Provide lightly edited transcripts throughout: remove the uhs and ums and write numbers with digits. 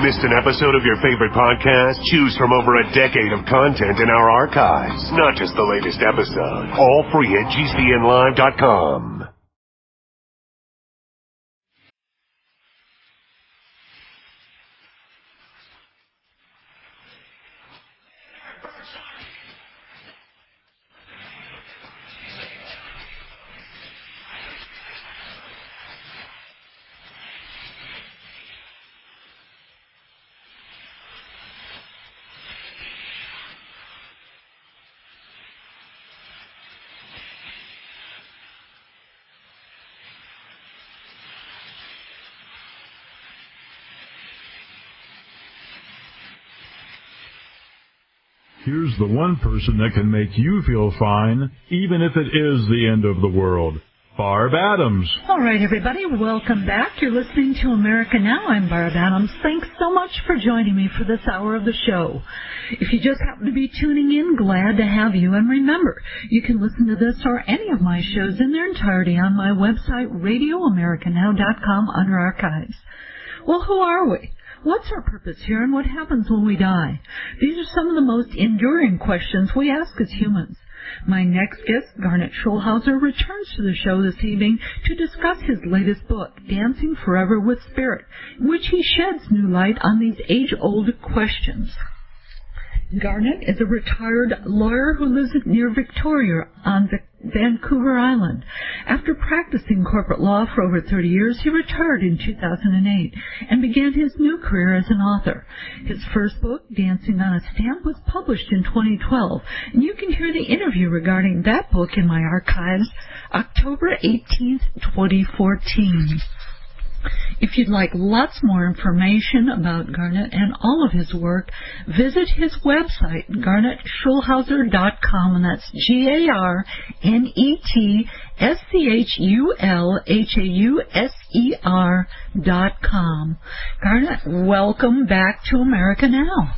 Missed an episode of your favorite podcast? Choose from over a decade of content in our archives. Not just the latest episode. All free at gcnlive.com. Here's the one person that can make you feel fine, even if it is the end of the world. Barb Adams. All right, everybody, welcome back. You're listening to America Now. I'm Barb Adams. Thanks so much for joining me for this hour of the show. If you just happen to be tuning in, glad to have you. And remember, you can listen to this or any of my shows in their entirety on my website, radioamericanow.com, under archives. Well, who are we? What's our purpose here, and what happens when we die? These are some of the most enduring questions we ask as humans. My next guest, Garnet Schulhauser, returns to the show this evening to discuss his latest book, Dancing Forever with Spirit, in which he sheds new light on these age-old questions. Garnet is a retired lawyer who lives near Victoria on Vancouver Island. After practicing corporate law for over 30 years, he retired in 2008 and began his new career as an author. His first book, Dancing on a Stamp, was published in 2012, and you can hear the interview regarding that book in my archives, October 18th, 2014. If you'd like lots more information about Garnet and all of his work, visit his website, garnetschulhauser.com, and that's GarnetSchulhauser.com. Garnet, welcome back to America Now.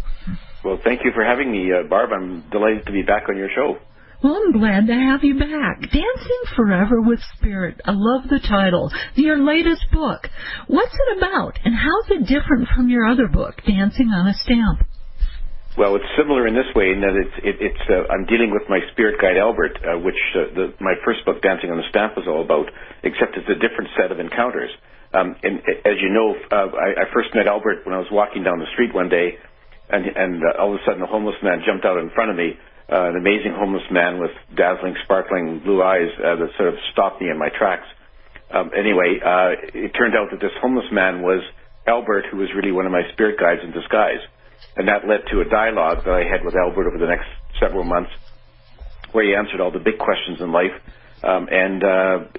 Well, thank you for having me, Barb. I'm delighted to be back on your show. Well, I'm glad to have you back. Dancing Forever with Spirit. I love the title. Your latest book. What's it about, and how's it different from your other book, Dancing on a Stamp? Well, it's similar in this way in that I'm dealing with my spirit guide, Albert, which my first book, Dancing on a Stamp, was all about, except it's a different set of encounters. And as you know, I first met Albert when I was walking down the street one day, and all of a sudden a homeless man jumped out in front of me. An amazing homeless man with dazzling, sparkling blue eyes that sort of stopped me in my tracks. Anyway, it turned out that this homeless man was Albert, who was really one of my spirit guides in disguise. And that led to a dialogue that I had with Albert over the next several months, where he answered all the big questions in life. And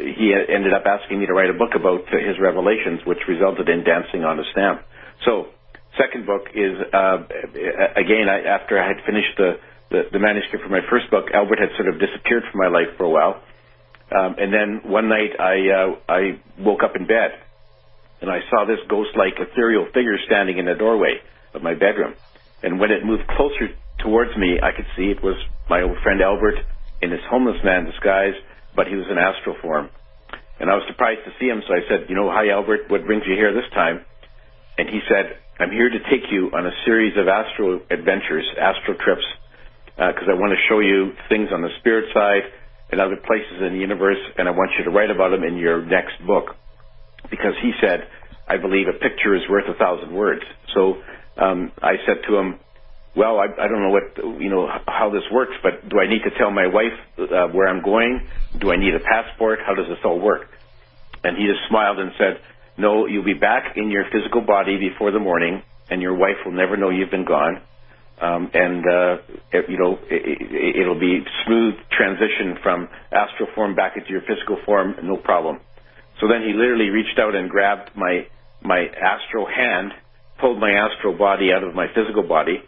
he ended up asking me to write a book about his revelations, which resulted in Dancing on a Stamp. So, second book is, again, after I had finished the manuscript for my first book, Albert had sort of disappeared from my life for a while. And then one night I woke up in bed, and I saw this ghost-like ethereal figure standing in the doorway of my bedroom. And when it moved closer towards me, I could see it was my old friend Albert in his homeless man disguise, but he was in astral form. And I was surprised to see him, so I said, "Hi, Albert, what brings you here this time?" And he said, "I'm here to take you on a series of astral adventures, astral trips, because I want to show you things on the spirit side and other places in the universe, and I want you to write about them in your next book." Because he said, "I believe a picture is worth 1,000 words." So I said to him, "Well, I don't know how this works, but do I need to tell my wife where I'm going? Do I need a passport? How does this all work?" And he just smiled and said, "No, you'll be back in your physical body before the morning, and your wife will never know you've been gone. It'll be smooth transition from astral form back into your physical form, no problem." So then he literally reached out and grabbed my astral hand, pulled my astral body out of my physical body,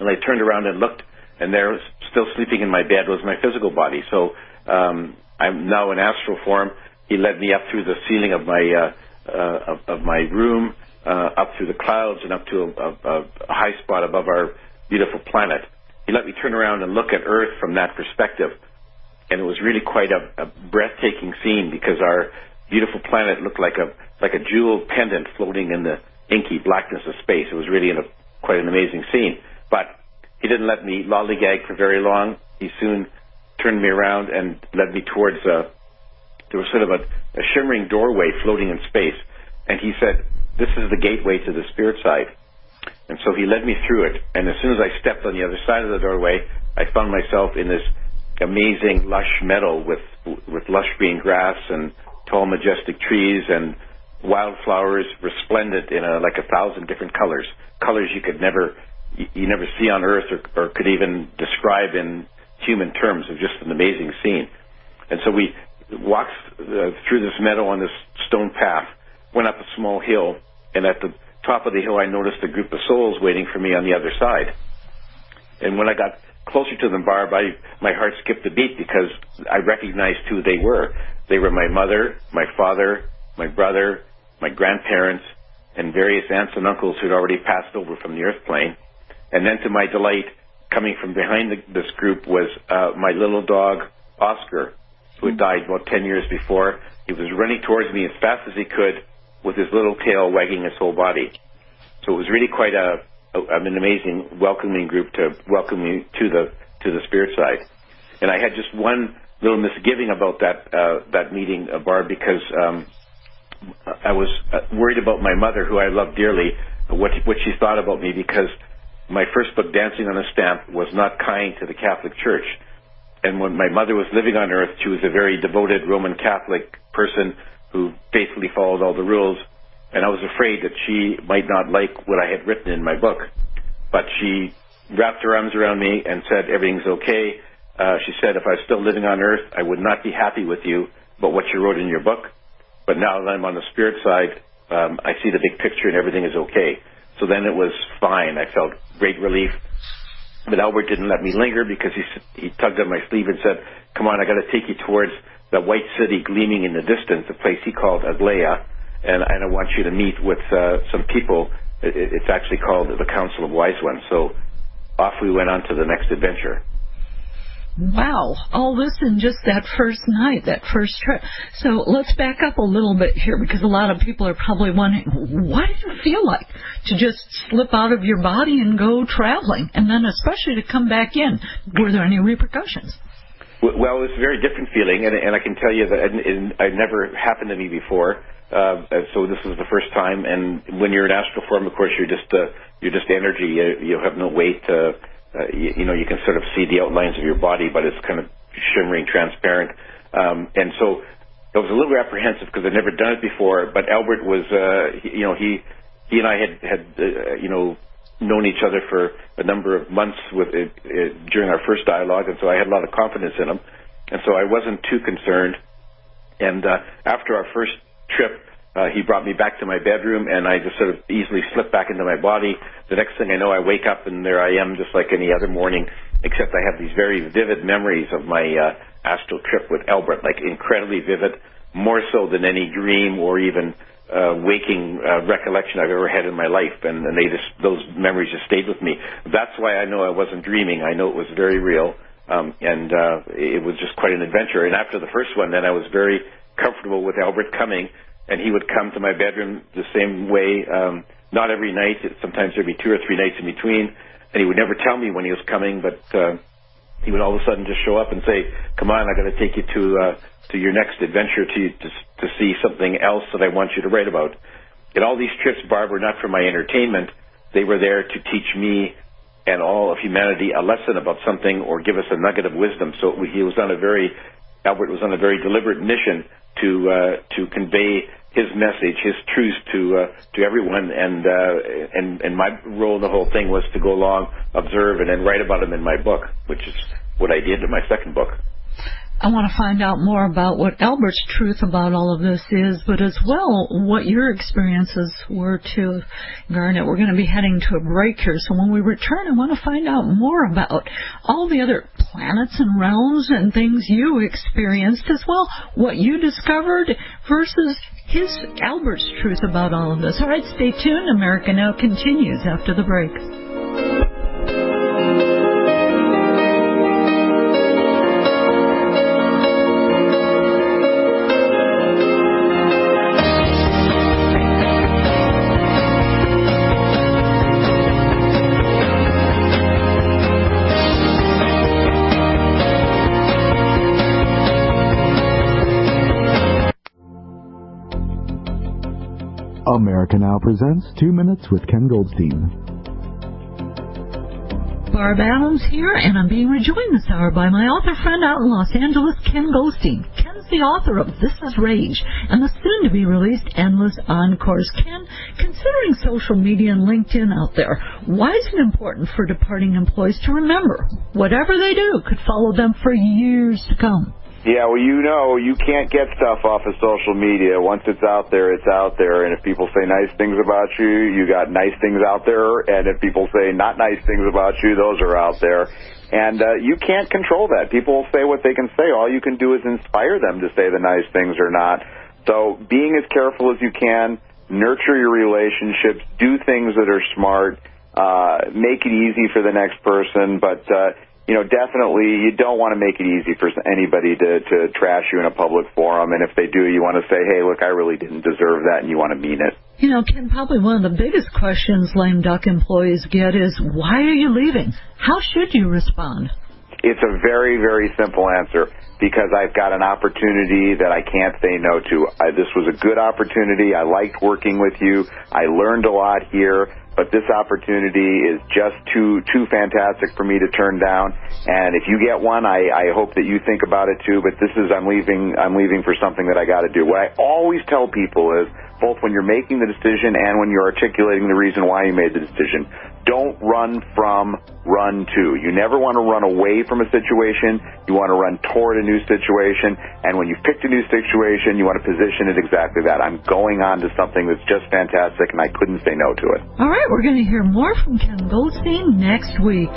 and I turned around and looked, and there, still sleeping in my bed, was my physical body. So I'm now in astral form. He led me up through the ceiling of my room, up through the clouds and up to a high spot above our beautiful planet. He let me turn around and look at Earth from that perspective, and it was really quite a breathtaking scene, because our beautiful planet looked like a jeweled pendant floating in the inky blackness of space. It was really quite an amazing scene. But he didn't let me lollygag for very long. He soon turned me around and led me towards there was sort of a shimmering doorway floating in space. And he said, "This is the gateway to the spirit side." And so he led me through it. And as soon as I stepped on the other side of the doorway, I found myself in this amazing lush meadow with lush green grass and tall majestic trees and wildflowers resplendent in like 1,000 different colors you could never see on Earth or could even describe in human terms. It was just an amazing scene. And so we walked through this meadow on this stone path, went up a small hill, and at the top of the hill I noticed a group of souls waiting for me on the other side. And when I got closer to them, Barb, my heart skipped a beat because I recognized who they were. They were my mother, my father, my brother, my grandparents, and various aunts and uncles who'd already passed over from the earth plane. And then to my delight, coming from behind this group was my little dog, Oscar, who had died about 10 years before. He was running towards me as fast as he could with his little tail wagging his whole body. So it was really quite an amazing welcoming group to welcome me to the spirit side. And I had just one little misgiving about that meeting, Barb, because I was worried about my mother, who I love dearly, what she thought about me, because my first book, Dancing on a Stamp, was not kind to the Catholic Church. And when my mother was living on Earth, she was a very devoted Roman Catholic person who faithfully followed all the rules. And I was afraid that she might not like what I had written in my book. But she wrapped her arms around me and said, "Everything's okay." She said, "If I was still living on Earth, I would not be happy with you about what you wrote in your book. But now that I'm on the spirit side, I see the big picture and everything is okay." So then it was fine. I felt great relief. But Albert didn't let me linger because he tugged at my sleeve and said, "Come on, I got to take you towards the white city gleaming in the distance, a place he called Aglaya, and I want you to meet with some people. It's actually called the Council of Wise Ones." So off we went on to the next adventure. Wow, all this in just that first night, that first trip. So let's back up a little bit here, because a lot of people are probably wondering, what did it feel like to just slip out of your body and go traveling, and then especially to come back in? Were there any repercussions? Well, it's a very different feeling, and I can tell you that it never happened to me before. So this was the first time. And when you're in astral form, of course, you're just energy. You have no weight. You can sort of see the outlines of your body, but it's kind of shimmering, transparent. And so I was a little apprehensive because I'd never done it before. But Albert was, he and I had known each other for a number of months during our first dialogue, and so I had a lot of confidence in him. And so I wasn't too concerned. And after our first trip, he brought me back to my bedroom, and I just sort of easily slipped back into my body. The next thing I know, I wake up, and there I am, just like any other morning, except I have these very vivid memories of my astral trip with Albert, like incredibly vivid, more so than any dream or even waking recollection I've ever had in my life, and those memories just stayed with me. That's why I know I wasn't dreaming. I know it was very real, and it was just quite an adventure. And after the first one, then I was very comfortable with Albert coming, and he would come to my bedroom the same way, not every night. Sometimes there'd be 2 or 3 nights in between, and he would never tell me when he was coming, but he would all of a sudden just show up and say, "Come on, I got to take you to your next adventure to see something else that I want you to write about." And all these trips, Barb, were not for my entertainment. They were there to teach me and all of humanity a lesson about something or give us a nugget of wisdom. So Albert was on a very deliberate mission to convey his message, his truths to everyone, and my role in the whole thing was to go along, observe, and then write about him in my book, which is what I did in my second book. I want to find out more about what Albert's truth about all of this is, but as well what your experiences were too, Garnet. We're going to be heading to a break here, so when we return, I want to find out more about all the other planets and realms and things you experienced, as well what you discovered versus Albert's truth about all of this. All right, stay tuned. America Now continues after the break. America Now presents 2 Minutes with Ken Goldstein. Barb Adams here, and I'm being rejoined this hour by my author friend out in Los Angeles, Ken Goldstein. Ken's the author of This Is Rage and the soon-to-be-released Endless Encores. Ken, considering social media and LinkedIn out there, why is it important for departing employees to remember whatever they do could follow them for years to come? Yeah, well, you know, you can't get stuff off of social media. Once it's out there, it's out there. And if people say nice things about you, you got nice things out there. And if people say not nice things about you, those are out there. And you can't control that. People will say what they can say. All you can do is inspire them to say the nice things or not. So being as careful as you can, nurture your relationships, do things that are smart, make it easy for the next person, but you know, definitely you don't want to make it easy for anybody to trash you in a public forum. And if they do, you want to say, hey, look, I really didn't deserve that, and you want to mean it. You know, Ken, probably one of the biggest questions lame duck employees get is, why are you leaving? How should you respond? It's a very, very simple answer, because I've got an opportunity that I can't say no to. This was a good opportunity. I liked working with you. I learned a lot here. But this opportunity is just too fantastic for me to turn down. And if you get one, I hope that you think about it too. But I'm leaving for something that I got to do. What I always tell people is, both when you're making the decision and when you're articulating the reason why you made the decision, don't run from, run to. You never want to run away from a situation. You want to run toward a new situation. And when you've picked a new situation, you want to position it exactly that. I'm going on to something that's just fantastic, and I couldn't say no to it. All right, we're going to hear more from Ken Goldstein next week.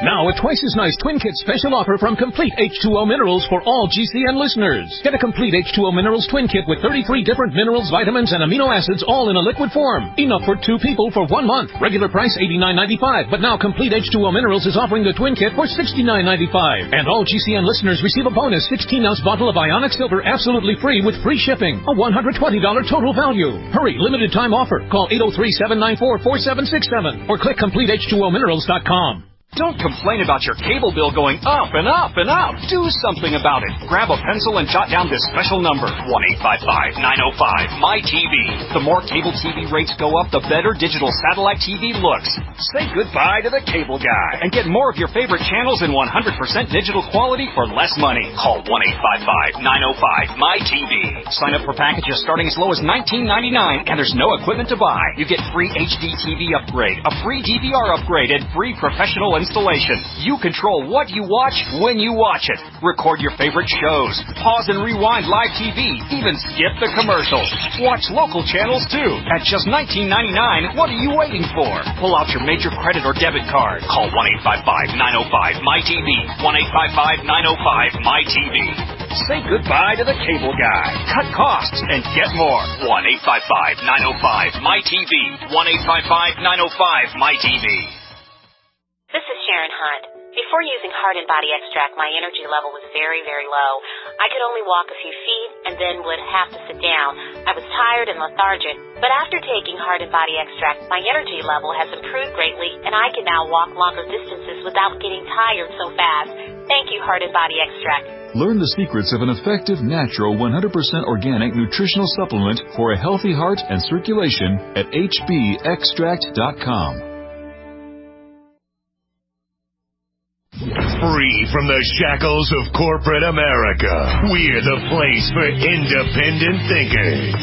Now, a twice as nice Twin Kit special offer from Complete H2O Minerals for all GCN listeners. Get a Complete H2O Minerals Twin Kit with 33 different minerals, vitamins, and amino acids all in a liquid form. Enough for 2 people for 1 month. Regular price $89.95, but now Complete H2O Minerals is offering the Twin Kit for $69.95. And all GCN listeners receive a bonus 16-ounce bottle of Ionic Silver absolutely free with free shipping. A $120 total value. Hurry, limited time offer. Call 803-794-4767 or click CompleteH2OMinerals.com. Don't complain about your cable bill going up and up and up. Do something about it. Grab a pencil and jot down this special number, 1-855-905-MY-TV. The more cable TV rates go up, the better digital satellite TV looks. Say goodbye to the cable guy and get more of your favorite channels in 100% digital quality for less money. Call 1-855-905-MY-TV. Sign up for packages starting as low as $19.99, and there's no equipment to buy. You get free HD TV upgrade, a free DVR upgrade, and free professional installation. You control what you watch when you watch it. Record your favorite shows. Pause and rewind live TV. Even skip the commercials. Watch local channels too. At just $19.99, what are you waiting for? Pull out your major credit or debit card. Call 1-855-905-MY-TV. 1-855-905-MY-TV. Say goodbye to the cable guy. Cut costs and get more. 1-855-905-MY-TV. 1-855-905-MY-TV. This is Sharon Hunt. Before using Heart and Body Extract, my energy level was very, very low. I could only walk a few feet and then would have to sit down. I was tired and lethargic. But after taking Heart and Body Extract, my energy level has improved greatly, and I can now walk longer distances without getting tired so fast. Thank you, Heart and Body Extract. Learn the secrets of an effective, natural, 100% organic nutritional supplement for a healthy heart and circulation at hbextract.com. Free from the shackles of corporate America, we're the place for independent thinkers.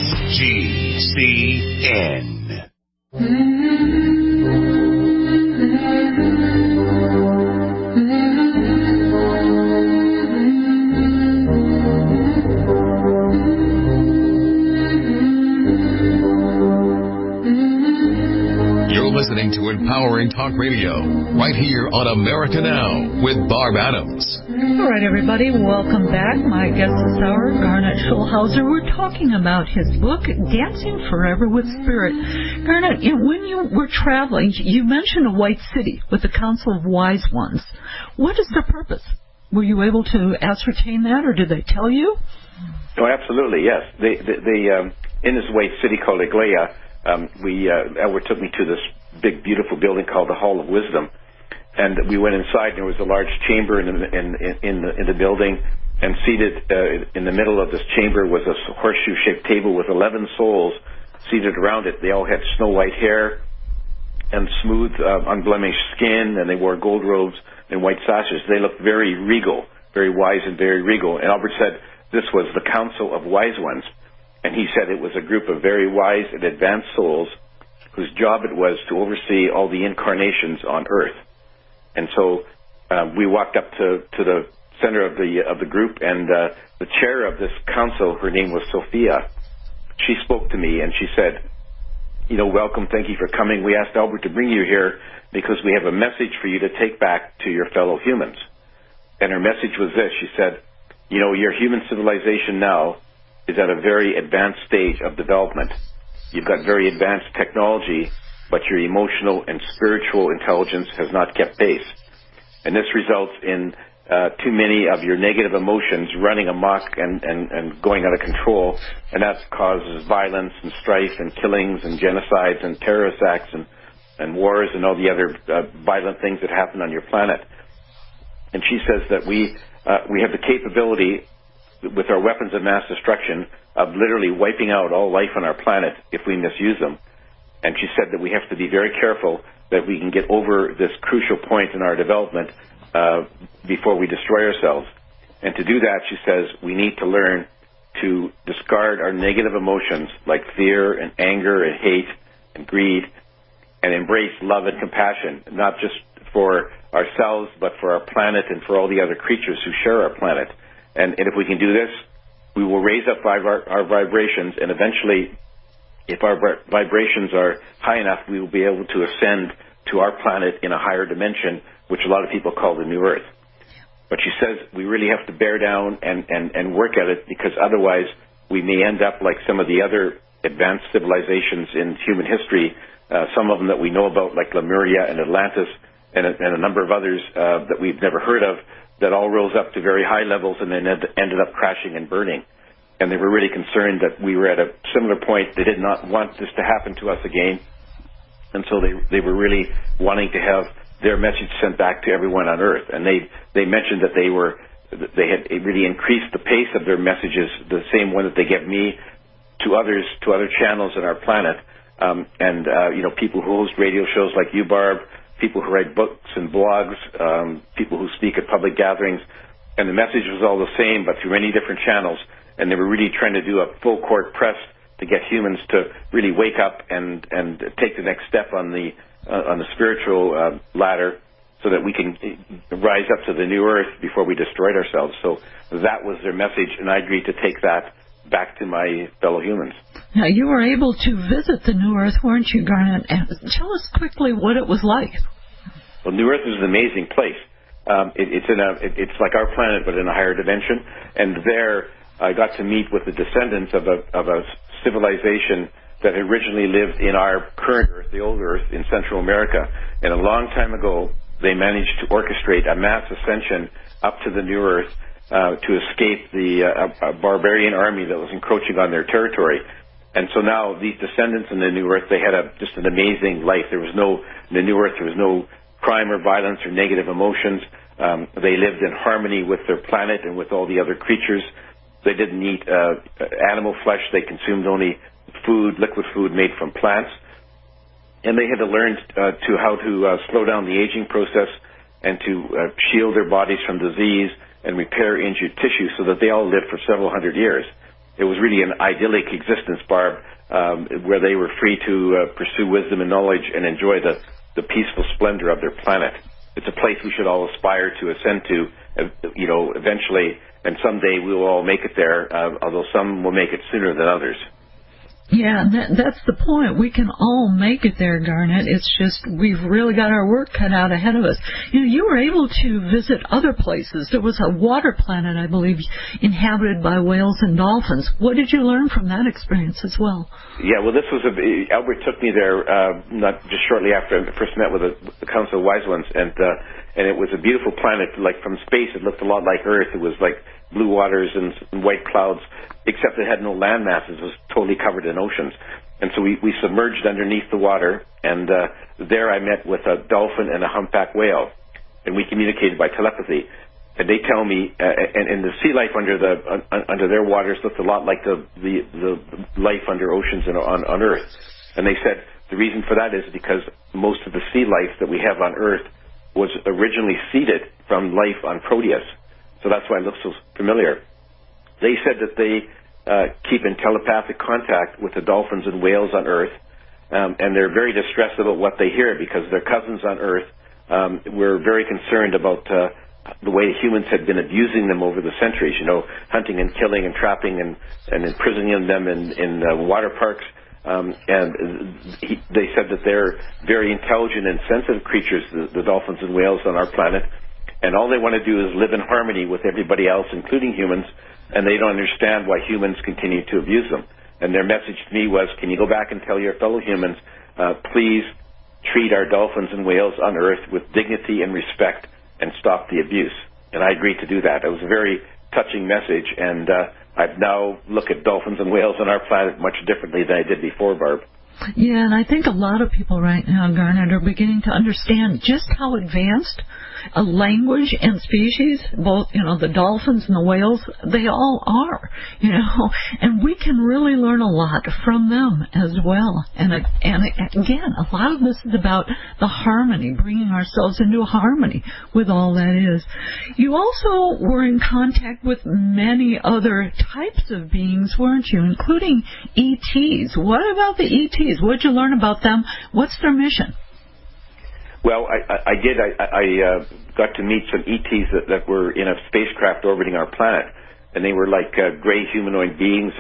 You're listening to Empowering Talk Radio, right here on America Now with Barb Adams. All right, everybody, welcome back. My guest this hour, Garnet Schulhauser. We're talking about his book, Dancing Forever with Spirit. Garnet, when you were traveling, you mentioned a white city with a council of wise ones. What is the purpose? Were you able to ascertain that, or did they tell you? Oh, absolutely, yes. In this white city called Iglesia, Edward took me to this big, beautiful building called the Hall of Wisdom. and we went inside, and there was a large chamber in the building, and seated in the middle of this chamber was a horseshoe-shaped table with 11 souls seated around it. They all had snow white hair and smooth, unblemished skin, and they wore gold robes and white sashes. They looked very regal, very wise and very regal. And Albert said this was the Council of Wise Ones, and he said it was a group of very wise and advanced souls whose job it was to oversee all the incarnations on Earth. And so we walked up to the center of the group, and the chair of this council, her name was Sophia. She spoke to me, and she said, welcome, thank you for coming. We asked Albert to bring you here because we have a message for you to take back to your fellow humans. And her message was this. She said, your human civilization now is at a very advanced stage of development. You've got very advanced technology, but your emotional and spiritual intelligence has not kept pace. And this results in too many of your negative emotions running amok and going out of control, and that causes violence and strife and killings and genocides and terrorist acts and wars and all the other violent things that happen on your planet. And she says that we have the capability, with our weapons of mass destruction, of literally wiping out all life on our planet if we misuse them. And she said that we have to be very careful that we can get over this crucial point in our development before we destroy ourselves. And to do that, she says, we need to learn to discard our negative emotions like fear and anger and hate and greed, and embrace love and compassion, not just for ourselves, but for our planet and for all the other creatures who share our planet. And if we can do this, we will raise up our vibrations, and eventually, if our vibrations are high enough, we will be able to ascend to our planet in a higher dimension, which a lot of people call the New Earth. But she says we really have to bear down and work at it, because otherwise we may end up like some of the other advanced civilizations in human history, some of them that we know about, like Lemuria and Atlantis, and a number of others that we've never heard of, that all rose up to very high levels and then ended up crashing and burning. And they were really concerned that we were at a similar point. They did not want this to happen to us again. And so they were really wanting to have their message sent back to everyone on Earth. And they mentioned that they had really increased the pace of their messages, the same one that they give me, to other channels on our planet. People who host radio shows like you, Barb, people who write books and blogs, people who speak at public gatherings. And the message was all the same, but through many different channels. And they were really trying to do a full court press to get humans to really wake up and take the next step on the spiritual ladder, so that we can rise up to the new Earth before we destroyed ourselves. So that was their message, and I agreed to take that back to my fellow humans. Now, you were able to visit the New Earth, weren't you, Garnet? Tell us quickly what it was like. Well, New Earth is an amazing place. It's like our planet, but in a higher dimension. And there, I got to meet with the descendants of a civilization that originally lived in our current Earth, the old Earth, in Central America. And a long time ago, they managed to orchestrate a mass ascension up to the New Earth to escape a barbarian army that was encroaching on their territory. And so now these descendants in the New Earth, they had just an amazing life. In the New Earth, there was no crime or violence or negative emotions. They lived in harmony with their planet and with all the other creatures. They didn't eat animal flesh. They consumed only liquid food made from plants. And they had to learn how to slow down the aging process and to shield their bodies from disease and repair injured tissue, so that they all lived for several hundred years. It was really an idyllic existence, Barb, where they were free to pursue wisdom and knowledge and enjoy the peaceful splendor of their planet. It's a place we should all aspire to ascend to, eventually, and someday we will all make it there, although some will make it sooner than others. Yeah, that's the point. We can all make it there, Garnet. It's just we've really got our work cut out ahead of us. You were able to visit other places. There was a water planet, I believe, inhabited by whales and dolphins. What did you learn from that experience as well? Yeah, well, Albert took me there not just shortly after I first met with the Council of Wise Ones, and it was a beautiful planet. Like from space, it looked a lot like Earth. It was like blue waters and white clouds, except it had no land masses. It was totally covered in oceans. And so we submerged underneath the water, and there I met with a dolphin and a humpback whale. and we communicated by telepathy. And they tell me, and the sea life under their waters looked a lot like the life under oceans and on Earth. And they said the reason for that is because most of the sea life that we have on Earth was originally seeded from life on Proteus. So that's why it looks so familiar. They said that they keep in telepathic contact with the dolphins and whales on Earth, and they're very distressed about what they hear because their cousins on Earth were very concerned about the way humans had been abusing them over the centuries, hunting and killing and trapping and imprisoning them in water parks. They said that they're very intelligent and sensitive creatures, the dolphins and whales on our planet, and all they want to do is live in harmony with everybody else, including humans, and they don't understand why humans continue to abuse them. And their message to me was, can you go back and tell your fellow humans, please treat our dolphins and whales on Earth with dignity and respect and stop the abuse. And I agreed to do that. It was a very touching message, and I now look at dolphins and whales on our planet much differently than I did before, Barb. Yeah, and I think a lot of people right now, Garnet, are beginning to understand just how advanced a language and species, both, the dolphins and the whales, they all are, and we can really learn a lot from them as well. And again, a lot of this is about the harmony, bringing ourselves into harmony with all that is. You also were in contact with many other types of beings, weren't you, including ETs. What about the ETs? What did you learn about them? What's their mission? Well, I did. I got to meet some ETs that were in a spacecraft orbiting our planet, and they were like gray humanoid beings,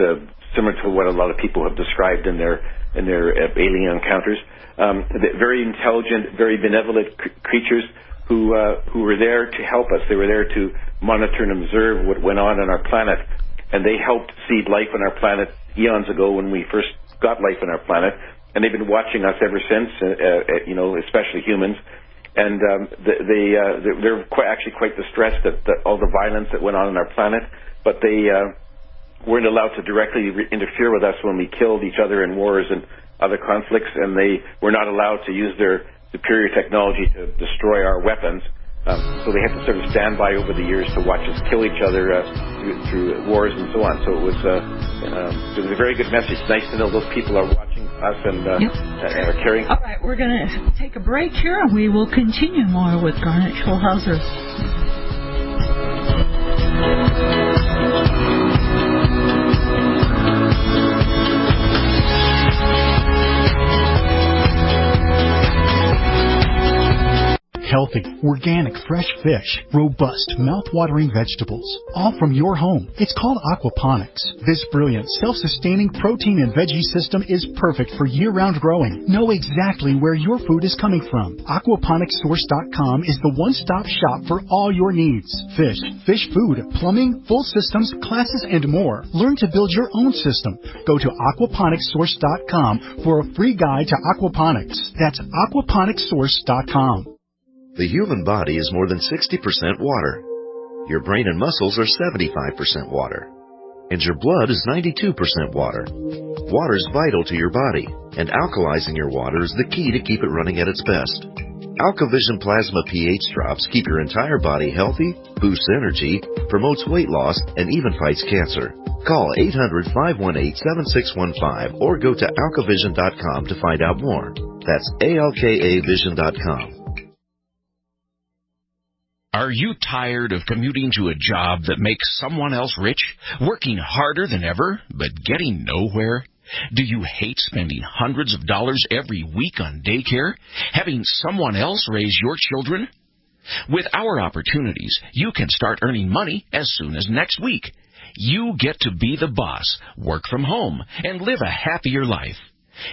similar to what a lot of people have described in their alien encounters. Very intelligent, very benevolent creatures who were there to help us. They were there to monitor and observe what went on our planet, and they helped seed life on our planet eons ago when we first got life on our planet. And they've been watching us ever since, especially humans. And they're actually quite distressed at all the violence that went on our planet. But they weren't allowed to directly interfere with us when we killed each other in wars and other conflicts. And they were not allowed to use their superior technology to destroy our weapons. So they had to sort of stand by over the years to watch us kill each other through wars and so on. So it was a very good message. Nice to know those people are watching us and are caring. All right, we're going to take a break here, and we will continue more with Garnet Schulhauser. Healthy, organic, fresh fish, robust, mouth-watering vegetables, all from your home. It's called aquaponics. This brilliant, self-sustaining protein and veggie system is perfect for year-round growing. Know exactly where your food is coming from. Aquaponicssource.com is the one-stop shop for all your needs. Fish, fish food, plumbing, full systems, classes, and more. Learn to build your own system. Go to aquaponicssource.com for a free guide to aquaponics. That's aquaponicssource.com. The human body is more than 60% water. Your brain and muscles are 75% water. And your blood is 92% water. Water is vital to your body, and alkalizing your water is the key to keep it running at its best. AlkaVision Plasma pH drops keep your entire body healthy, boosts energy, promotes weight loss, and even fights cancer. Call 800-518-7615 or go to alkavision.com to find out more. That's ALKAvision.com. Are you tired of commuting to a job that makes someone else rich, working harder than ever, but getting nowhere? Do you hate spending hundreds of dollars every week on daycare, having someone else raise your children? With our opportunities, you can start earning money as soon as next week. You get to be the boss, work from home, and live a happier life.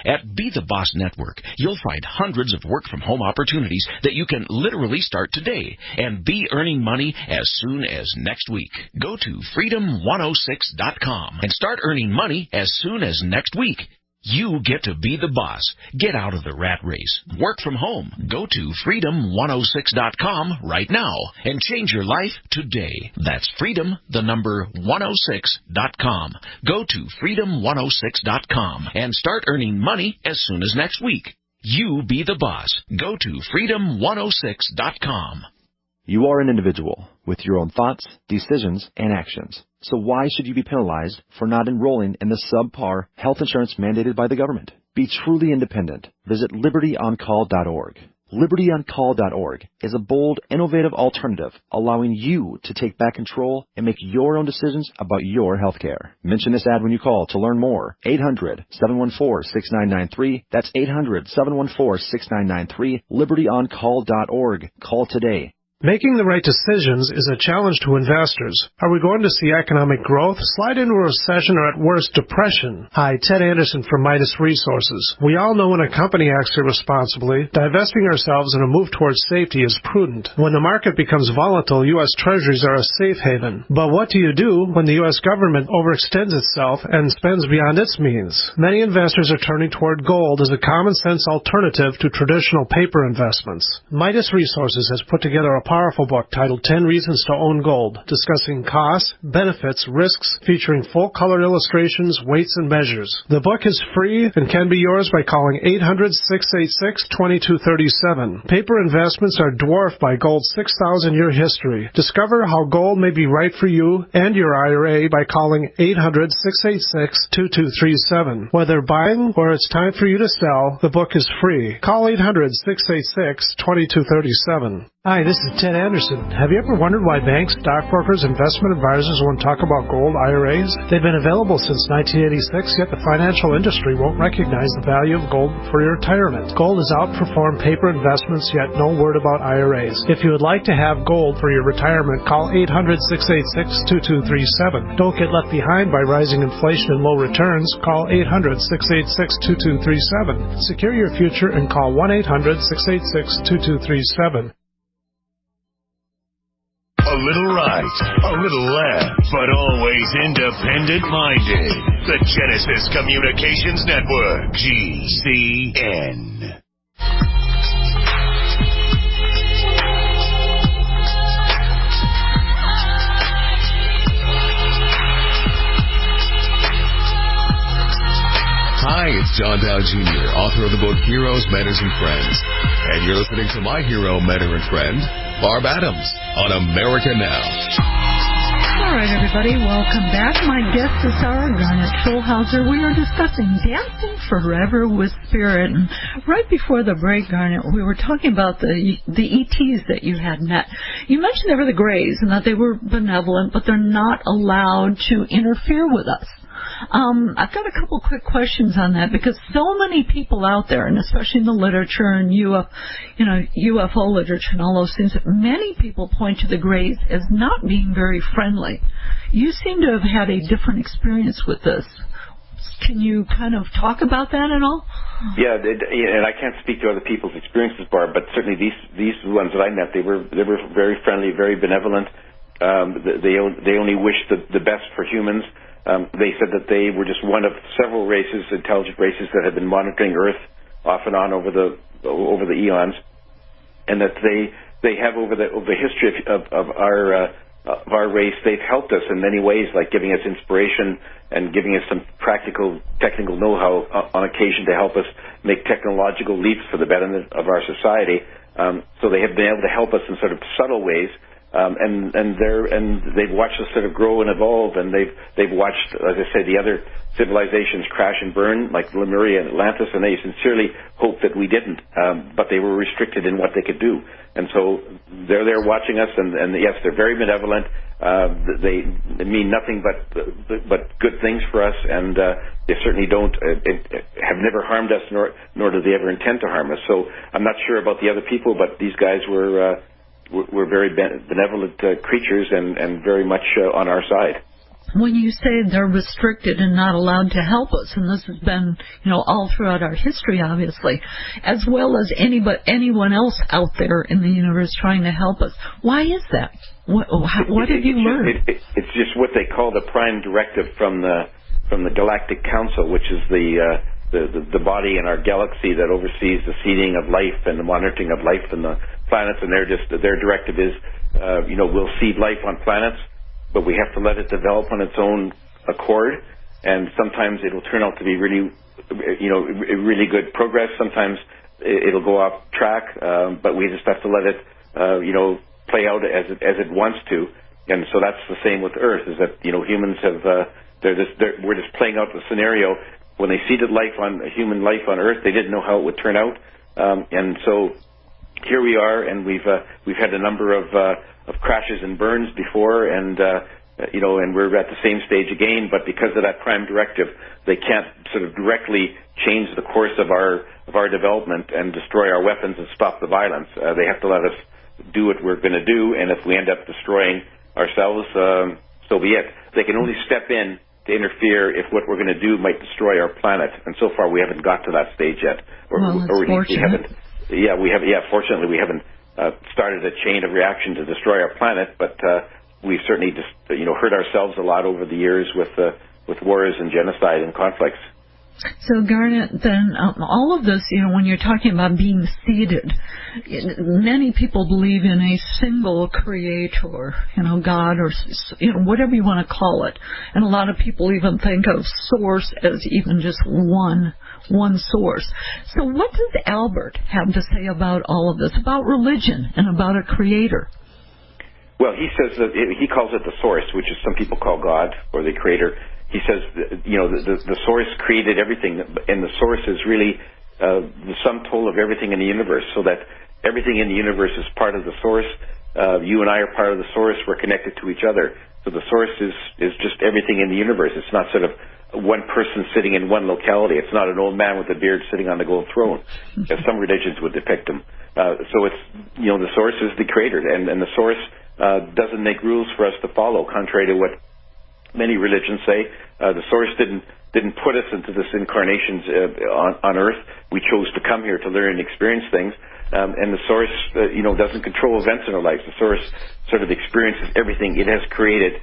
At Be the Boss Network, you'll find hundreds of work-from-home opportunities that you can literally start today and be earning money as soon as next week. Go to freedom106.com and start earning money as soon as next week. You get to be the boss. Get out of the rat race. Work from home. Go to freedom106.com right now and change your life today. That's freedom106.com. Go to freedom106.com and start earning money as soon as next week. You be the boss. Go to freedom106.com. You are an individual with your own thoughts, decisions, and actions. So why should you be penalized for not enrolling in the subpar health insurance mandated by the government? Be truly independent. Visit libertyoncall.org. LibertyOnCall.org is a bold, innovative alternative allowing you to take back control and make your own decisions about your health care. Mention this ad when you call to learn more. 800-714-6993. That's 800-714-6993. LibertyOnCall.org. Call today. Making the right decisions is a challenge to investors. Are we going to see economic growth, slide into a recession, or at worst, depression? Hi, Ted Anderson from Midas Resources. We all know when a company acts irresponsibly, divesting ourselves in a move towards safety is prudent. When the market becomes volatile, U.S. Treasuries are a safe haven. But what do you do when the U.S. government overextends itself and spends beyond its means? Many investors are turning toward gold as a common-sense alternative to traditional paper investments. Midas Resources has put together a powerful book titled 10 Reasons to Own Gold, discussing costs, benefits, risks, featuring full-color illustrations, weights, and measures. The book is free and can be yours by calling 800-686-2237. Paper investments are dwarfed by gold's 6,000-year history. Discover how gold may be right for you and your IRA by calling 800-686-2237. Whether buying or it's time for you to sell, the book is free. Call 800-686-2237. Hi, this is Ted Anderson. Have you ever wondered why banks, stockbrokers, investment advisors won't talk about gold IRAs? They've been available since 1986, yet the financial industry won't recognize the value of gold for your retirement. Gold has outperformed paper investments, yet no word about IRAs. If you would like to have gold for your retirement, call 800-686-2237. Don't get left behind by rising inflation and low returns. Call 800-686-2237. Secure your future and call 1-800-686-2237. A little right, a little left, but always independent-minded. The Genesis Communications Network, GCN. Hi, it's John Dow Jr., author of the book Heroes, Mentors, and Friends. And you're listening to my hero, mentor, and friend, Barb Adams, on America Now. All right, everybody, welcome back. My guest this hour, Garnet Schulhauser. We are discussing Dancing Forever with Spirit. And right before the break, Garnet, we were talking about the ETs that you had met. You mentioned they were the Greys and that they were benevolent, but they're not allowed to interfere with us. I've got a couple quick questions on that because so many people out there, and especially in the literature and UFO literature and all those things, many people point to the Greys as not being very friendly. You seem to have had a different experience with this. Can you kind of talk about that at all? Yeah, and I can't speak to other people's experiences, Barb, but certainly these ones that I met, they were very friendly, very benevolent. They only wished the best for humans. They said that they were just one of several races, intelligent races, that had been monitoring Earth off and on over the eons, and that they have over the history of our race, they've helped us in many ways, like giving us inspiration and giving us some practical, technical know-how on occasion to help us make technological leaps for the betterment of our society. So they have been able to help us in sort of subtle ways. And they've watched us sort of grow and evolve, and they've watched, as I say, the other civilizations crash and burn, like Lemuria and Atlantis, and they sincerely hoped that we didn't, but they were restricted in what they could do. And so they're there watching us, and yes, they're very benevolent. They mean nothing but good things for us, and they certainly have never harmed us, nor do they ever intend to harm us. So I'm not sure about the other people, but these guys were very benevolent creatures and very much on our side. When you say they're restricted and not allowed to help us, and this has been, all throughout our history, obviously, as well as anyone else out there in the universe trying to help us, why is that? What have you learned? It's just what they call the prime directive from the Galactic Council, which is the body in our galaxy that oversees the seeding of life and the monitoring of life in the planets, and their directive is, we'll seed life on planets, but we have to let it develop on its own accord, and sometimes it'll turn out to be really good progress. Sometimes it'll go off track, but we just have to let it, play out as it wants to. And so that's the same with Earth, is that, humans have, we're just playing out the scenario. When they seeded human life on Earth, they didn't know how it would turn out. And so here we are, and we've had a number of crashes and burns before, and we're at the same stage again. But because of that prime directive, they can't sort of directly change the course of our development and destroy our weapons and stop the violence. They have to let us do what we're going to do, and if we end up destroying ourselves, so be it. They can only step in to interfere if what we're going to do might destroy our planet, and so far we haven't got to that stage yet. Fortunately we haven't started a chain of reaction to destroy our planet, but we've certainly just hurt ourselves a lot over the years with wars and genocide and conflicts. So, Garnet, then all of this, when you're talking about being seeded, many people believe in a single creator, God, or whatever you want to call it. And a lot of people even think of source as even just one source. So what does Albert have to say about all of this, about religion and about a creator? Well, he says that he calls it the source, which is some people call God or the creator. He says, the source created everything, and the source is really the sum total of everything in the universe, so that everything in the universe is part of the source. You and I are part of the source. We're connected to each other. So the source is just everything in the universe. It's not sort of one person sitting in one locality. It's not an old man with a beard sitting on the gold throne, as some religions would depict him. So it's, the source is the creator, and the source doesn't make rules for us to follow, contrary to what many religions say. The source didn't put us into this incarnations on Earth. We chose to come here to learn and experience things. And the source, doesn't control events in our lives. The source sort of experiences everything it has created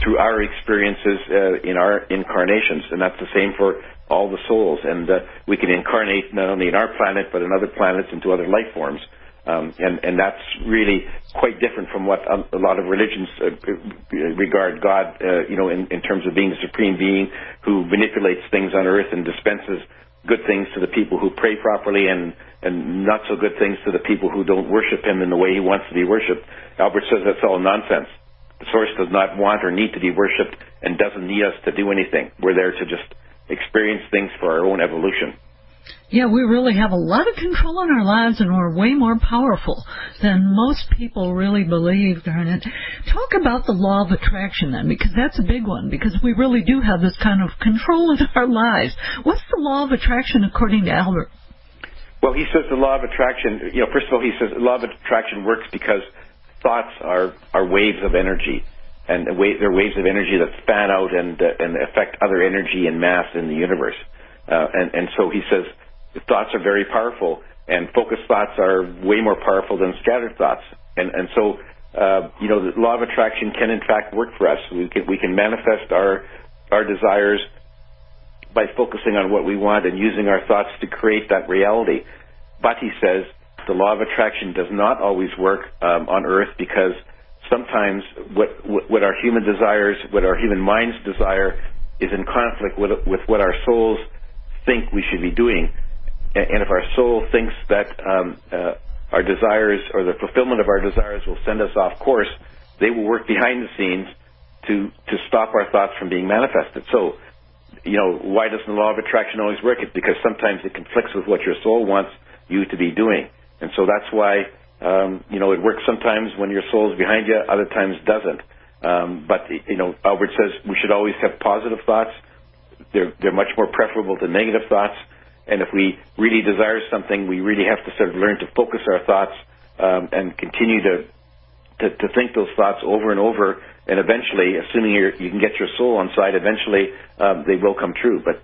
through our experiences in our incarnations. And that's the same for all the souls. And we can incarnate not only in our planet, but in other planets, into other life forms. And that's really quite different from what a lot of religions regard God, in terms of being the supreme being who manipulates things on Earth and dispenses good things to the people who pray properly and not so good things to the people who don't worship him in the way he wants to be worshipped. Albert says that's all nonsense. The source does not want or need to be worshipped and doesn't need us to do anything. We're there to just experience things for our own evolution. Yeah, we really have a lot of control in our lives, and we're way more powerful than most people really believe, Garnet. Talk about the law of attraction then, because that's a big one, because we really do have this kind of control in our lives. What's the law of attraction according to Albert? Well, he says the law of attraction, first of all, he says the law of attraction works because thoughts are waves of energy, and they're waves of energy that fan out and affect other energy and mass in the universe. And so he says thoughts are very powerful, and focused thoughts are way more powerful than scattered thoughts. And so, the law of attraction can in fact work for us. We can manifest our desires by focusing on what we want and using our thoughts to create that reality. But he says the law of attraction does not always work on Earth, because sometimes what our human desires, what our human minds desire, is in conflict with what our souls think we should be doing. And if our soul thinks that our desires or the fulfillment of our desires will send us off course, they will work behind the scenes to stop our thoughts from being manifested. So, why doesn't the law of attraction always work? It's because sometimes it conflicts with what your soul wants you to be doing. And so that's why, it works sometimes when your soul is behind you, other times doesn't. But Albert says we should always have positive thoughts. They're much more preferable to negative thoughts. And if we really desire something, we really have to sort of learn to focus our thoughts and continue to think those thoughts over and over. And eventually, assuming you can get your soul on side, eventually they will come true. But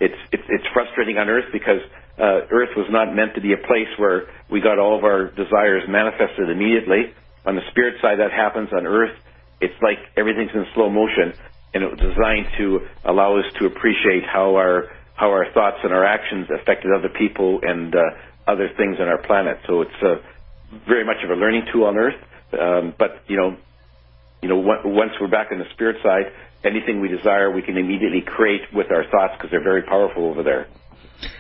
it's frustrating on Earth, because Earth was not meant to be a place where we got all of our desires manifested immediately. On the spirit side, that happens. On Earth, it's like everything's in slow motion, and it was designed to allow us to appreciate how our thoughts and our actions affected other people and other things on our planet. So it's very much of a learning tool on Earth. But once we're back on the spirit side, anything we desire, we can immediately create with our thoughts, because they're very powerful over there.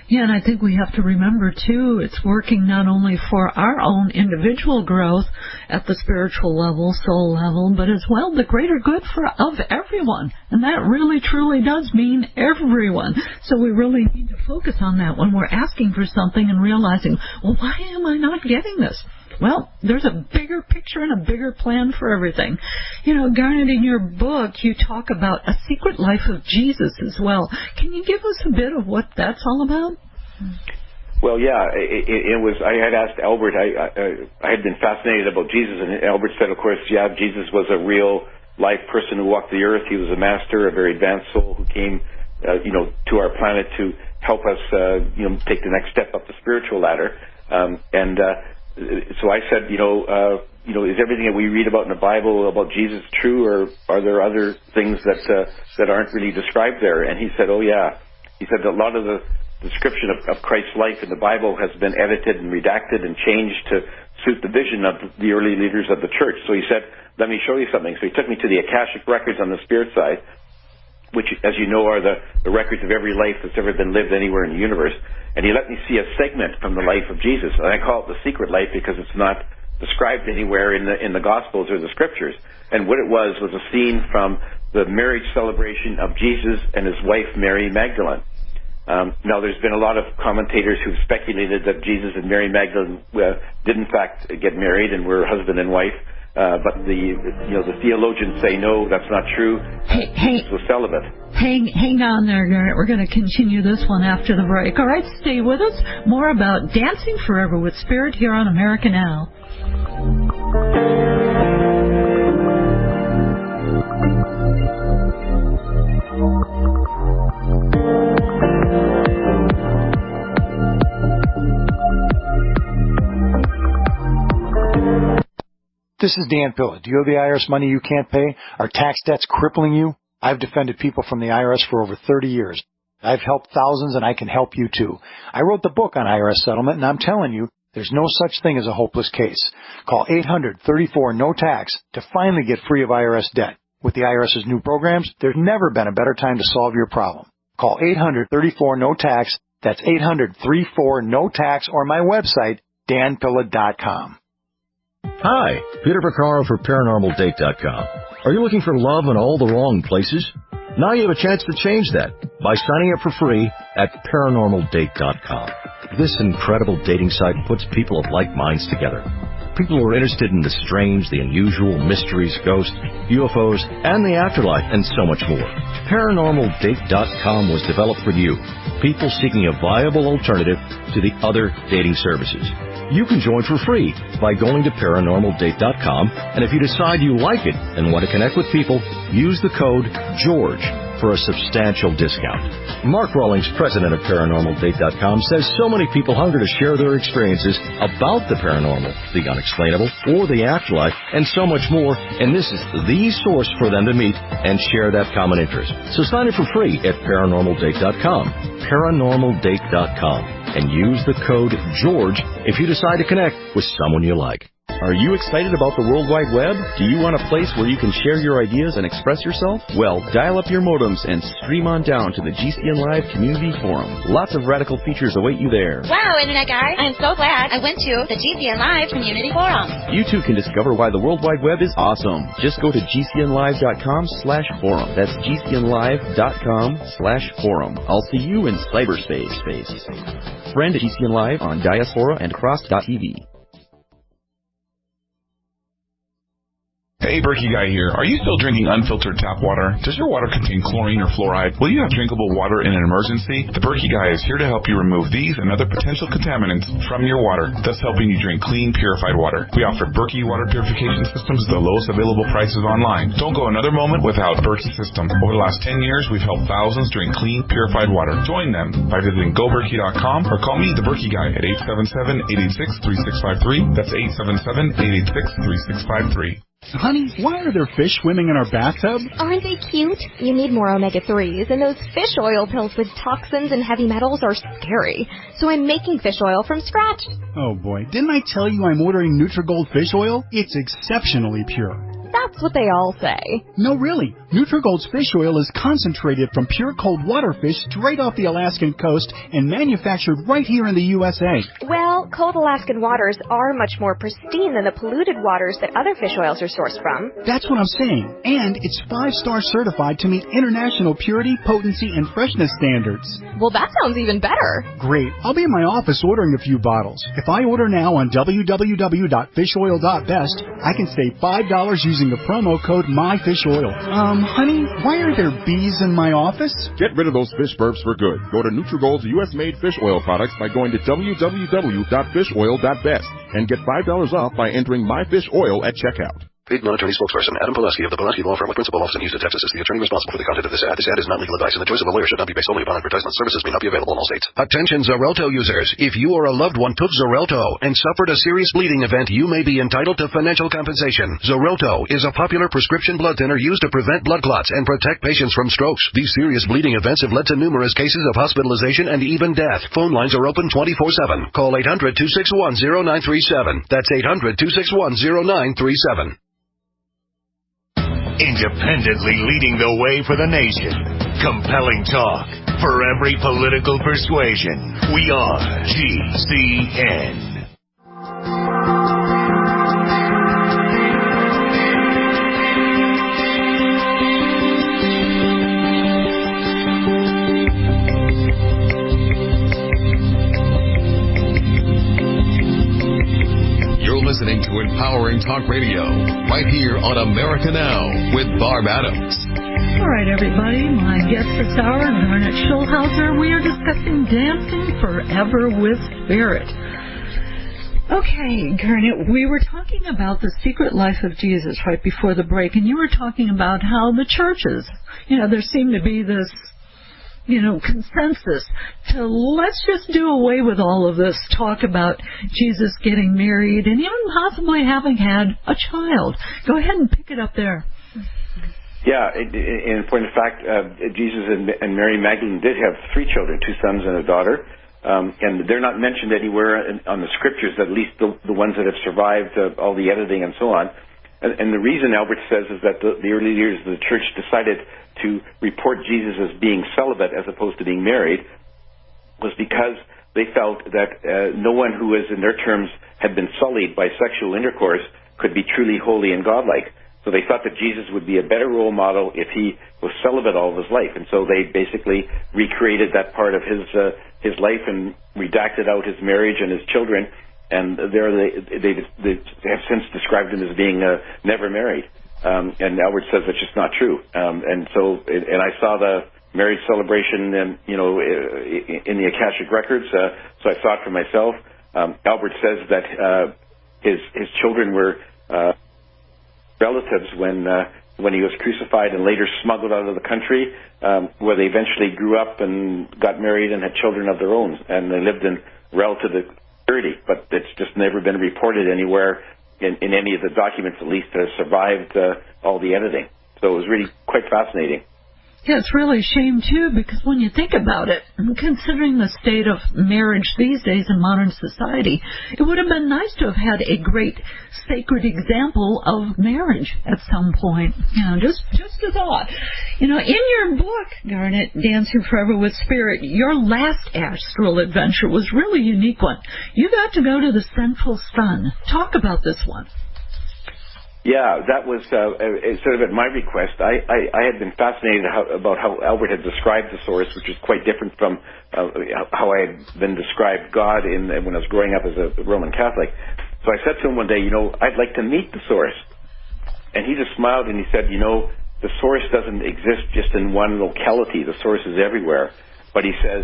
Yeah, and I think we have to remember, too, it's working not only for our own individual growth at the spiritual level, soul level, but as well the greater good of everyone. And that really, truly does mean everyone. So we really need to focus on that when we're asking for something and realizing, well, why am I not getting this? Well, there's a bigger picture and a bigger plan for everything. You know, Garnet, in your book, you talk about a secret life of Jesus as well. Can you give us a bit of what that's all about? Well, yeah, it was. I had asked Albert. I had been fascinated about Jesus, and Albert said, of course, yeah, Jesus was a real life person who walked the earth. He was a master, a very advanced soul who came, to our planet to help us, take the next step up the spiritual ladder. So I said, is everything that we read about in the Bible about Jesus true, or are there other things that aren't really described there? And he said, oh yeah. He said that a lot of the description of Christ's life in the Bible has been edited and redacted and changed to suit the vision of the early leaders of the church. So he said, let me show you something. So he took me to the Akashic records on the spirit side, which, as you know, are the records of every life that's ever been lived anywhere in the universe. And he let me see a segment from the life of Jesus. And I call it the secret life because it's not described anywhere in the Gospels or the Scriptures. And what it was a scene from the marriage celebration of Jesus and his wife, Mary Magdalene. Now, there's been a lot of commentators who've speculated that Jesus and Mary Magdalene did, in fact, get married and were husband and wife. But the theologians say, no, that's not true. Jesus was celibate. Hang on there, Garnet. We're going to continue this one after the break. All right, stay with us. More about Dancing Forever with Spirit here on America Now. This is Dan Pilla. Do you have the IRS money you can't pay? Are tax debts crippling you? I've defended people from the IRS for over 30 years. I've helped thousands, and I can help you too. I wrote the book on IRS settlement, and I'm telling you, there's no such thing as a hopeless case. Call 800-34-NO-TAX to finally get free of IRS debt. With the IRS's new programs, there's never been a better time to solve your problem. Call 800-34-NO-TAX. That's 800-34-NO-TAX, or my website, danpilla.com. Hi, Peter Vaccaro for ParanormalDate.com. Are you looking for love in all the wrong places? Now you have a chance to change that by signing up for free at ParanormalDate.com. This incredible dating site puts people of like minds together. People who are interested in the strange, the unusual, mysteries, ghosts, UFOs, and the afterlife, and so much more. ParanormalDate.com was developed for you, people seeking a viable alternative to the other dating services. You can join for free by going to ParanormalDate.com, and if you decide you like it and want to connect with people, use the code GEORGE for a substantial discount. Mark Rawlings, president of ParanormalDate.com, says so many people hunger to share their experiences about the paranormal, the unexplainable, or the afterlife, and so much more, and this is the source for them to meet and share that common interest. So sign up for free at ParanormalDate.com, ParanormalDate.com, and use the code GEORGE if you decide to connect with someone you like. Are you excited about the World Wide Web? Do you want a place where you can share your ideas and express yourself? Well, dial up your modems and stream on down to the GCN Live Community Forum. Lots of radical features await you there. Wow, Internet guy, I'm so glad I went to the GCN Live Community Forum. You too can discover why the World Wide Web is awesome. Just go to GCNlive.com/forum. That's GCNlive.com/forum. I'll see you in cyberspace. Friend at GCN Live on Diaspora and Cross.tv. Hey, Berkey Guy here. Are you still drinking unfiltered tap water? Does your water contain chlorine or fluoride? Will you have drinkable water in an emergency? The Berkey Guy is here to help you remove these and other potential contaminants from your water, thus helping you drink clean, purified water. We offer Berkey water purification systems at the lowest available prices online. Don't go another moment without Berkey system. Over the last 10 years, we've helped thousands drink clean, purified water. Join them by visiting GoBerkey.com or call me, the Berkey Guy, at 877-886-3653. That's 877-886-3653. Honey, why are there fish swimming in our bathtub? Aren't they cute? You need more omega-3s, and those fish oil pills with toxins and heavy metals are scary. So I'm making fish oil from scratch. Oh boy, didn't I tell you I'm ordering Nutrigold fish oil? It's exceptionally pure. That's That's what they all say. No, really. Nutrigold's fish oil is concentrated from pure cold water fish straight off the Alaskan coast and manufactured right here in the USA. Well, cold Alaskan waters are much more pristine than the polluted waters that other fish oils are sourced from. That's what I'm saying. And it's 5-star certified to meet international purity, potency, and freshness standards. Well, that sounds even better. Great. I'll be in my office ordering a few bottles. If I order now on www.fishoil.best, I can save $5 using the promo code MyFishOil. Honey, why are there bees in my office? Get rid of those fish burps for good. Go to Nutrigold's U.S.-made fish oil products by going to www.fishoil.best and get $5 off by entering MyFishOil at checkout. Paid non-attorney spokesperson Adam Pulaski of the Pulaski Law Firm with principal office in Houston, Texas is the attorney responsible for the content of this ad. This ad is not legal advice, and the choice of a lawyer should not be based solely upon advertisement. Services may not be available in all states. Attention Xarelto users. If you or a loved one took Xarelto and suffered a serious bleeding event, you may be entitled to financial compensation. Xarelto is a popular prescription blood thinner used to prevent blood clots and protect patients from strokes. These serious bleeding events have led to numerous cases of hospitalization and even death. Phone lines are open 24/7. Call 800-261-0937. That's 800-261-0937. Independently leading the way for the nation. Compelling talk for every political persuasion. We are GCN. Listening to Empowering Talk Radio, right here on America Now with Barb Adams. All right, everybody. My guest this hour, Garnet Schulhauser. We are discussing Dancing Forever with Spirit. Okay, Garnet, we were talking about the secret life of Jesus right before the break, and you were talking about how the churches, there seemed to be this consensus to let's just do away with all of this talk about Jesus getting married and even possibly having had a child. Go ahead and pick it up there. Yeah, in point of fact, Jesus and Mary Magdalene did have 3 children, 2 sons and a daughter, and they're not mentioned anywhere on the scriptures, at least the ones that have survived all the editing and so on. And the reason Albert says is that the early leaders of the church decided to report Jesus as being celibate as opposed to being married was because they felt that no one who was, in their terms, had been sullied by sexual intercourse could be truly holy and godlike. So they thought that Jesus would be a better role model if he was celibate all of his life. And so they basically recreated that part of his life and redacted out his marriage and his children. And they have since described him as being never married. And Albert says that's just not true. And I saw the marriage celebration, in the Akashic Records. So I saw it for myself. Albert says that his children were relatives when he was crucified and later smuggled out of the country, where they eventually grew up and got married and had children of their own, and they lived in relative security. But it's just never been reported anywhere in any of the documents, at least, that have survived all the editing. So it was really quite fascinating. Yeah, it's really a shame, too, because when you think about it, considering the state of marriage these days in modern society, it would have been nice to have had a great sacred example of marriage at some point. Just a thought. In your book, Garnet, Dancing Forever with Spirit, your last astral adventure was really a unique one. You got to go to the Central Sun. Talk about this one. Yeah, that was sort of at my request. I had been fascinated about how Albert had described the source, which is quite different from how I had been described God when I was growing up as a Roman Catholic. So I said to him one day, I'd like to meet the source. And he just smiled and he said, the source doesn't exist just in one locality. The source is everywhere. But he says,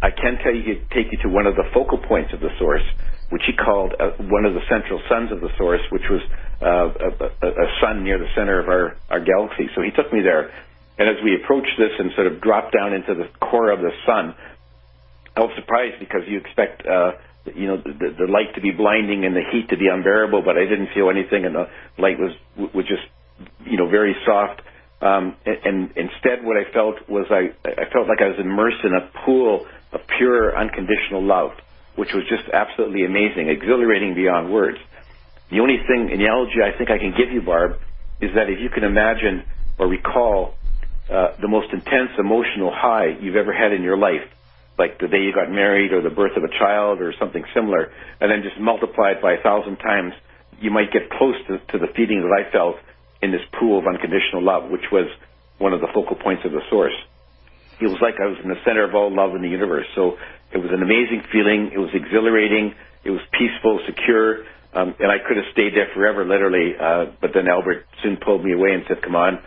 I can take you to one of the focal points of the source, which he called one of the central suns of the source, which was a sun near the center of our galaxy. So he took me there. And as we approached this and sort of dropped down into the core of the sun, I was surprised because you expect the light to be blinding and the heat to be unbearable, but I didn't feel anything, and the light was just very soft. And instead what I felt was I felt like I was immersed in a pool of pure unconditional love, which was just absolutely amazing, exhilarating beyond words. The only analogy I think I can give you, Barb, is that if you can imagine or recall the most intense emotional high you've ever had in your life, like the day you got married or the birth of a child or something similar, and then just multiply it by 1,000 times, you might get close to the feeling that I felt in this pool of unconditional love, which was one of the focal points of the Source. It was like I was in the center of all love in the universe. So it was an amazing feeling. It was exhilarating. It was peaceful, secure, and I could have stayed there forever, literally. But then Albert soon pulled me away and said, come on,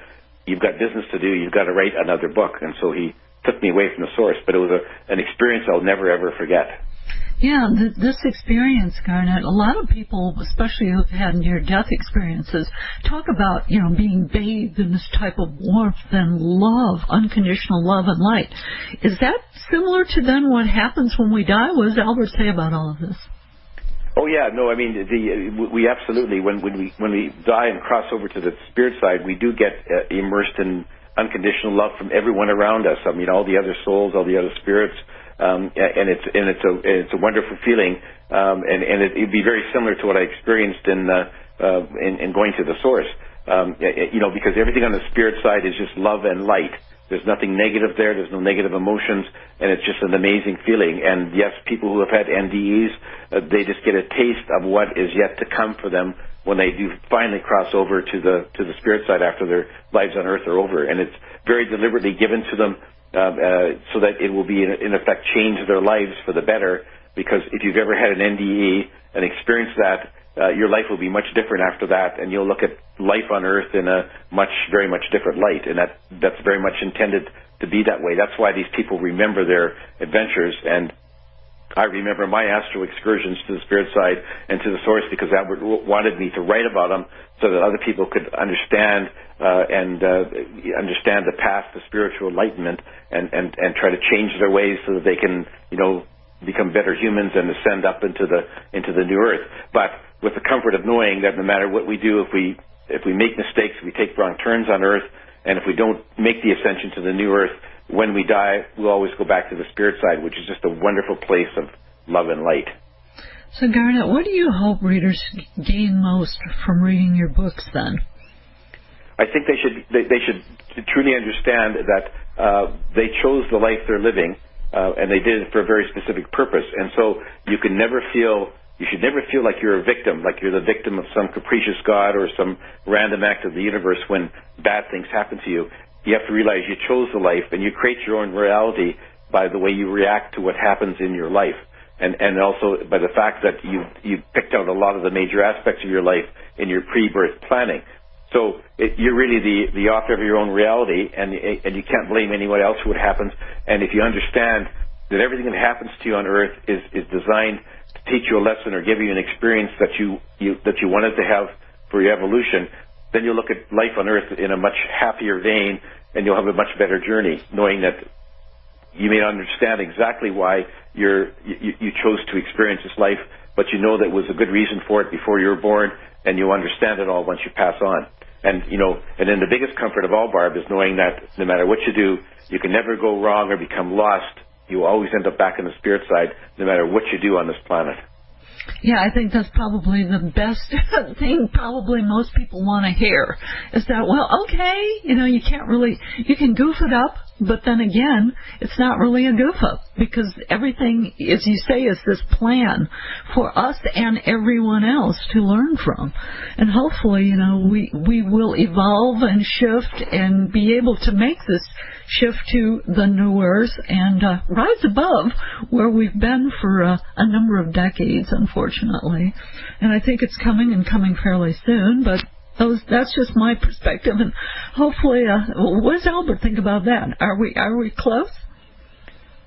you've got business to do. You've got to write another book. And so he took me away from the Source. But it was an experience I'll never, ever forget. Yeah, this experience, Garnet, a lot of people, especially who've had near-death experiences, talk about, being bathed in this type of warmth and love, unconditional love and light. Is that similar to then what happens when we die? What does Albert say about all of this? Oh yeah, no, I mean, we absolutely, when we die and cross over to the spirit side, we do get immersed in unconditional love from everyone around us. I mean, all the other souls, all the other spirits. And it's a wonderful feeling, and it'd be very similar to what I experienced in going to the Source, because everything on the spirit side is just love and light. There's nothing negative there. There's no negative emotions, and it's just an amazing feeling. And yes, people who have had NDEs, they just get a taste of what is yet to come for them when they do finally cross over to the spirit side after their lives on Earth are over. And it's very deliberately given to them. So that it will be, in effect, change their lives for the better, because if you've ever had an NDE and experienced that, your life will be much different after that, and you'll look at life on Earth in a very much different light, and that's very much intended to be that way. That's why these people remember their adventures, and I remember my astral excursions to the spirit side and to the Source because Albert wanted me to write about them so that other people could understand understand the path to spiritual enlightenment and try to change their ways so that they can, become better humans and ascend up into the new Earth. But with the comfort of knowing that no matter what we do, if we make mistakes, we take wrong turns on Earth, and if we don't make the ascension to the new Earth, when we die, we'll always go back to the spirit side, which is just a wonderful place of love and light. So, Garnet, what do you hope readers gain most from reading your books, then? I think they should truly understand that they chose the life they're living, and they did it for a very specific purpose. And so you should never feel like you're a victim, like you're the victim of some capricious God or some random act of the universe when bad things happen to you. You have to realize you chose the life, and you create your own reality by the way you react to what happens in your life, and also by the fact that you picked out a lot of the major aspects of your life in your pre-birth planning. So you're really the author of your own reality, and you can't blame anyone else for what happens. And if you understand that everything that happens to you on Earth is designed to teach you a lesson or give you an experience that you wanted to have for your evolution, then you'll look at life on Earth in a much happier vein, and you'll have a much better journey, knowing that you may not understand exactly why you chose to experience this life, but you know that was a good reason for it before you were born, and you'll understand it all once you pass on. And then the biggest comfort of all, Barb, is knowing that no matter what you do, you can never go wrong or become lost. You will always end up back on the spirit side, no matter what you do on this planet. Yeah, I think that's probably the best thing probably most people want to hear, is that, well, okay, you can goof it up, but then again, it's not really a goof up, because everything, as you say, is this plan for us and everyone else to learn from. And hopefully, we will evolve and shift and be able to make this shift to the new Earth and rise above where we've been for a number of decades, unfortunately. And I think it's coming fairly soon, but that's just my perspective. And hopefully, what does Albert think about that? Are we close?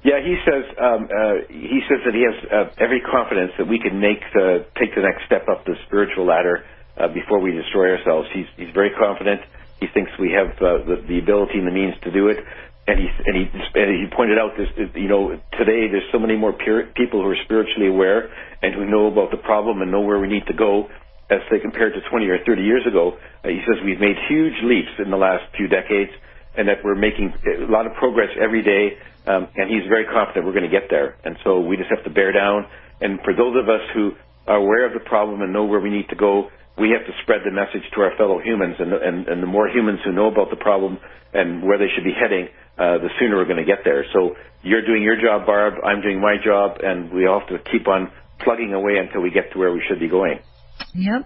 Yeah, he says that he has every confidence that we can take the next step up the spiritual ladder before we destroy ourselves. He's very confident. He thinks we have the ability and the means to do it, and he pointed out this. Today there's so many more people who are spiritually aware and who know about the problem and know where we need to go, as they compared to 20 or 30 years ago. He says we've made huge leaps in the last few decades, and that we're making a lot of progress every day. And he's very confident we're going to get there. And so we just have to bear down. And for those of us who are aware of the problem and know where we need to go, we have to spread the message to our fellow humans, and the more humans who know about the problem and where they should be heading, the sooner we're going to get there. So you're doing your job, Barb, I'm doing my job, and we all have to keep on plugging away until we get to where we should be going. Yep.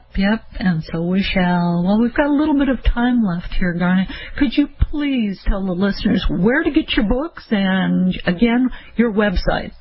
And so we shall. Well, we've got a little bit of time left here, Garnet. Could you please tell the listeners where to get your books and, again, your website?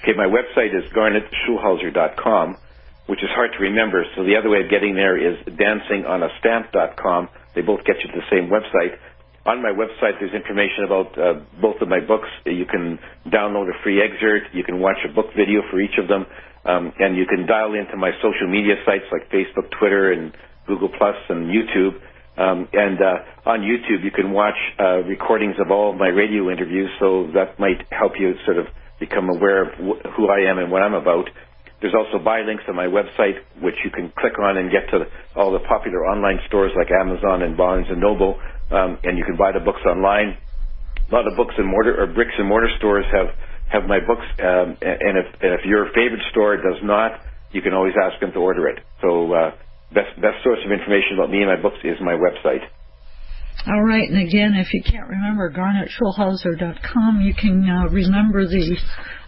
Okay, my website is garnetschulhauser.com, which is hard to remember. So the other way of getting there is dancingonastamp.com. They both get you to the same website. On my website, there's information about both of my books. You can download a free excerpt. You can watch a book video for each of them. And you can dial into my social media sites like Facebook, Twitter, and Google Plus and YouTube. And on YouTube, you can watch recordings of all of my radio interviews, so that might help you sort of become aware of who I am and what I'm about. There's also buy links on my website, which you can click on and get to all the popular online stores like Amazon and Barnes & Noble, and you can buy the books online. A lot of bricks and mortar stores have my books, and if your favorite store does not, you can always ask them to order it. So best source of information about me and my books is my website. All right, and again, if you can't remember GarnetSchulhauser.com, you can remember the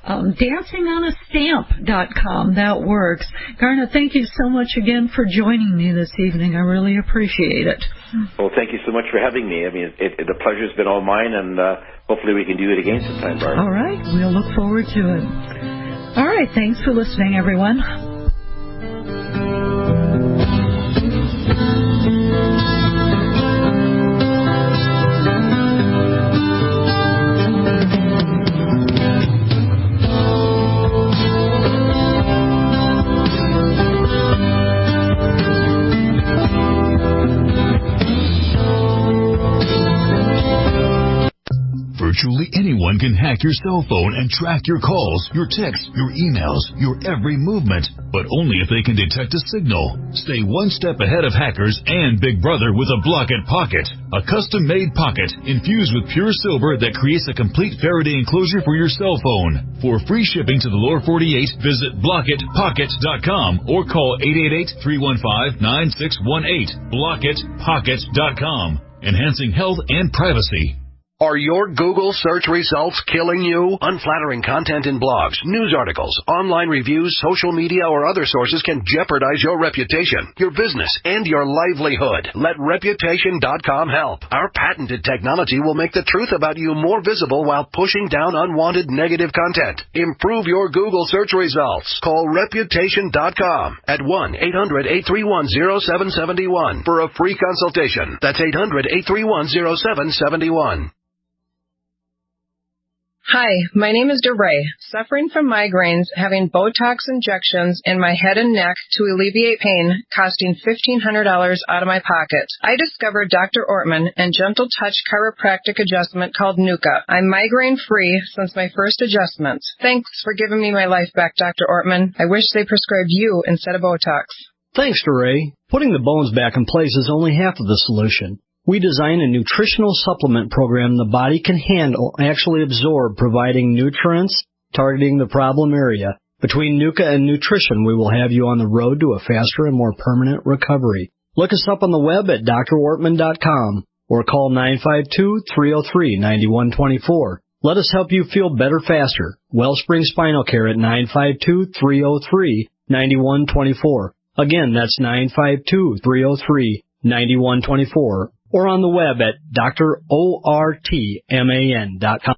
dancingonastamp.com. That works. Garnet, thank you so much again for joining me this evening. I really appreciate it. Well, thank you so much for having me. I mean, the pleasure's been all mine, and hopefully we can do it again sometime, Barb. All right, we'll look forward to it. All right, thanks for listening, everyone. Virtually anyone can hack your cell phone and track your calls, your texts, your emails, your every movement, but only if they can detect a signal. Stay one step ahead of hackers and Big Brother with a Block-It Pocket, a custom-made pocket infused with pure silver that creates a complete Faraday enclosure for your cell phone. For free shipping to the lower 48, visit blockitpocket.com or call 888-315-9618. Blockitpocket.com, enhancing health and privacy. Are your Google search results killing you? Unflattering content in blogs, news articles, online reviews, social media, or other sources can jeopardize your reputation, your business, and your livelihood. Let Reputation.com help. Our patented technology will make the truth about you more visible while pushing down unwanted negative content. Improve your Google search results. Call Reputation.com at 1-800-831-0771 for a free consultation. That's 800-831-0771. Hi, my name is DeRay, suffering from migraines, having Botox injections in my head and neck to alleviate pain, costing $1,500 out of my pocket. I discovered Dr. Ortman and Gentle Touch chiropractic adjustment called NUCA. I'm migraine-free since my first adjustments. Thanks for giving me my life back, Dr. Ortman. I wish they prescribed you instead of Botox. Thanks, DeRay. Putting the bones back in place is only half of the solution. We design a nutritional supplement program the body can handle, actually absorb, providing nutrients, targeting the problem area. Between NUCA and nutrition, we will have you on the road to a faster and more permanent recovery. Look us up on the web at drortman.com or call 952-303-9124. Let us help you feel better faster. Wellspring Spinal Care at 952-303-9124. Again, that's 952-303-9124. Or on the web at drortman.com.